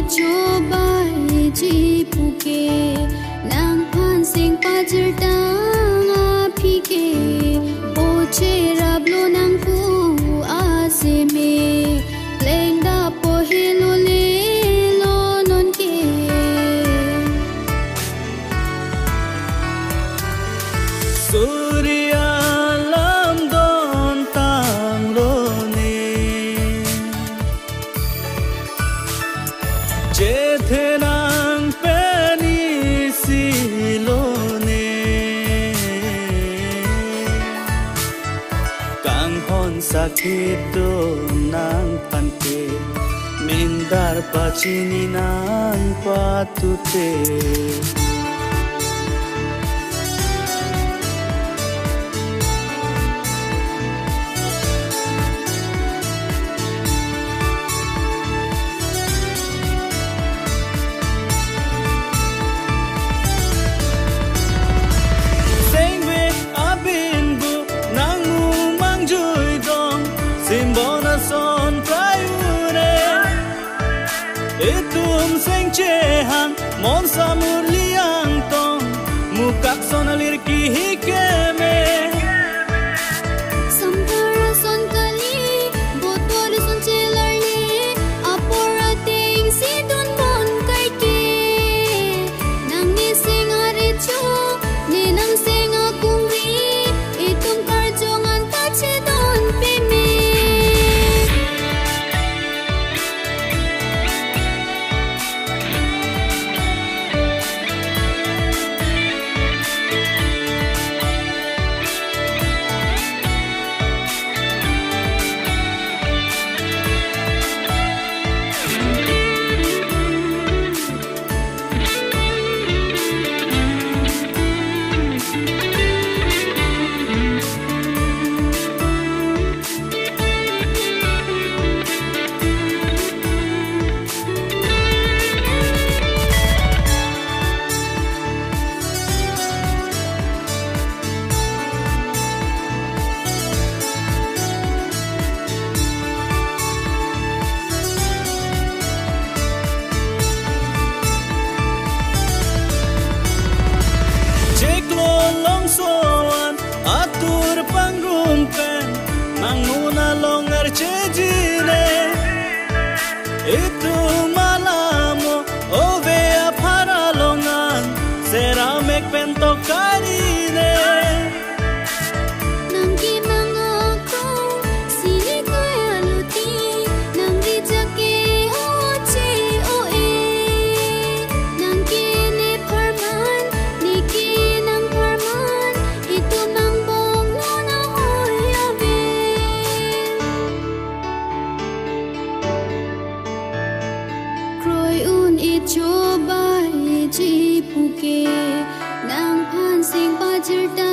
coba jipuke nang pansing pajerdang apike boche rablo nang pu aseme lengda pohelo le lonon ke Surya lam don tang lo ne jethe nang peni silo ne kang hon sakit do nang pante mindar pachini nang patute Itum seng chehan mon samur liang tong mukak sonalir ki hikeme Sampara son kali botol son chelarli apora ting sidon mon kai ke nang ni sing are cho ni nang sing akung ri itum karjongan ta che don pe me atur panggumpen nang muna longar cejine itu malamo ove apara longan seramek pentok karine nang gimang ako sini ko aluti nang rijake oche oe nang kene parman niki nang parman itu nang bom no na hoyave kroi un it coba jipuke nang pansing pajerdang